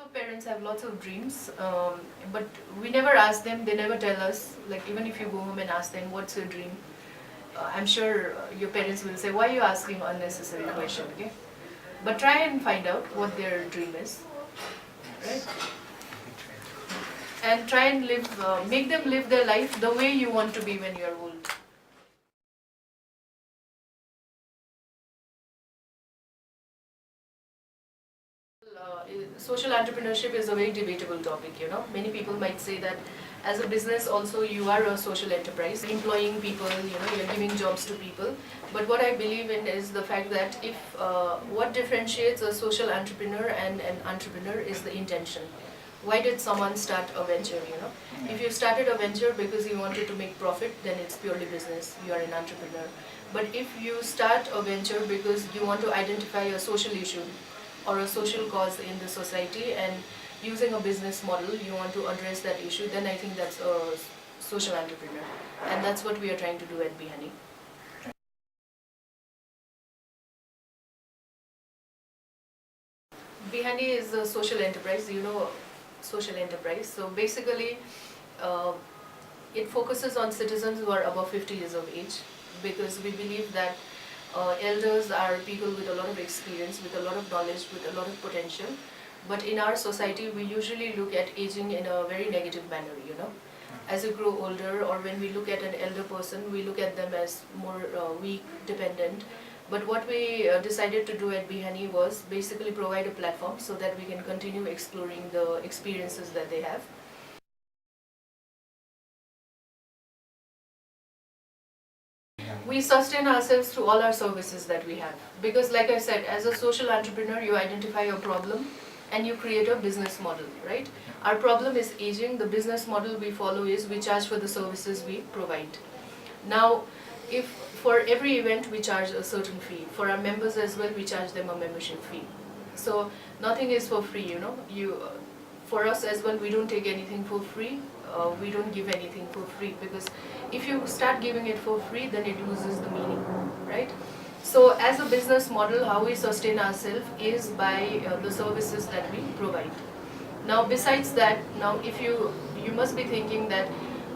of parents have lots of dreams, but we never ask them, they never tell us. Like even if you go home and ask them, what's your dream? I'm sure your parents will say, why are you asking unnecessary question, okay? But try and find out what their dream is, right? And try and live, make them live their life the way you want to be when you are old. Social entrepreneurship is a very debatable topic, you know. Many people might say that as a business also you are a social enterprise, employing people, you know, you're giving jobs to people. But what I believe in is the fact that if what differentiates a social entrepreneur and an entrepreneur is the intention. Why did someone start a venture, you know? If you started a venture because you wanted to make profit, then it's purely business, you are an entrepreneur. But if you start a venture because you want to identify a social issue or a social cause in the society and using a business model you want to address that issue, then I think that's a social entrepreneur. And that's what we are trying to do at Bihani. Bihani is a social enterprise, you know, social enterprise. So basically, it focuses on citizens who are above 50 years of age, because we believe that elders are people with a lot of experience, with a lot of knowledge, with a lot of potential. But in our society, we usually look at aging in a very negative manner, you know. As you grow older, or when we look at an elder person, we look at them as more weak, dependent. But what we decided to do at Bihani was basically provide a platform so that we can continue exploring the experiences that they have. We sustain ourselves through all our services that we have. Because like I said, as a social entrepreneur, you identify your problem and you create a business model, right? Our problem is aging. The business model we follow is we charge for the services we provide. Now, if for every event we charge a certain fee, for our members as well, we charge them a membership fee. So nothing is for free, you know. For us as well, we don't take anything for free. We don't give anything for free, because if you start giving it for free, then it loses the meaning, right? So as a business model, how we sustain ourselves is by the services that we provide. Now besides that, now if you must be thinking that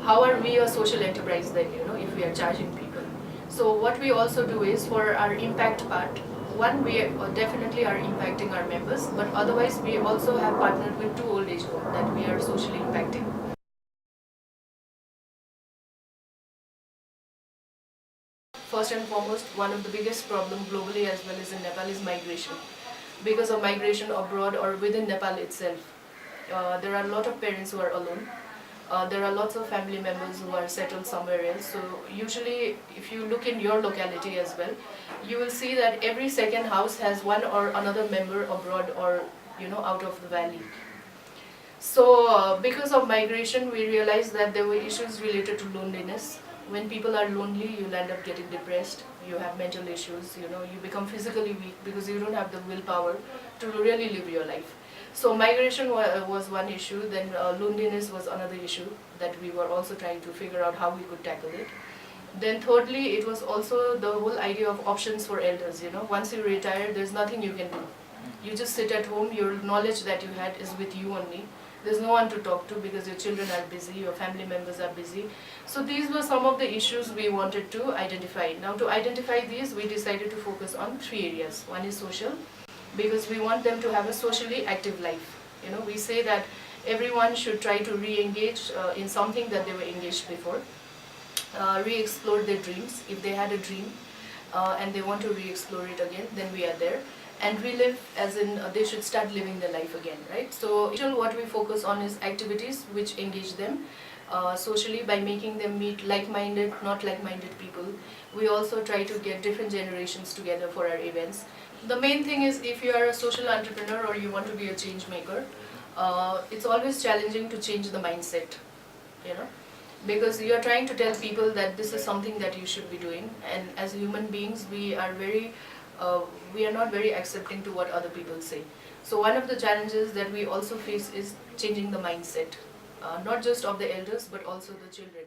how are we a social enterprise then, you know, if we are charging people. So what we also do is, for our impact part, one, we definitely are impacting our members, but otherwise we also have partnered with 2 old age homes that we are socially impacting. First and foremost, one of the biggest problems globally as well as in Nepal is migration. Because of migration abroad or within Nepal itself, there are a lot of parents who are alone. There are lots of family members who are settled somewhere else. So usually, if you look in your locality as well, you will see that every second house has one or another member abroad or, you know, out of the valley. So because of migration, we realized that there were issues related to loneliness. When people are lonely, you'll end up getting depressed, you have mental issues, you know, you become physically weak because you don't have the willpower to really live your life. So migration was one issue, then loneliness was another issue that we were also trying to figure out how we could tackle it. Then thirdly, it was also the whole idea of options for elders, you know. Once you retire, there's nothing you can do. You just sit at home, your knowledge that you had is with you only. There's no one to talk to because your children are busy, your family members are busy. So these were some of the issues we wanted to identify. Now to identify these, we decided to focus on 3 areas. One is social, because we want them to have a socially active life. You know, we say that everyone should try to re-engage in something that they were engaged before. Re-explore their dreams. If they had a dream and they want to re-explore it again, then we are there. And relive, as in they should start living their life again, right? So what we focus on is activities which engage them socially by making them meet like-minded, not like-minded people. We also try to get different generations together for our events. The main thing is, if you are a social entrepreneur or you want to be a change maker, it's always challenging to change the mindset, you know, because you are trying to tell people that this is something that you should be doing, and as human beings we are not very accepting to what other people say. So one of the challenges that we also face is changing the mindset, not just of the elders but also the children.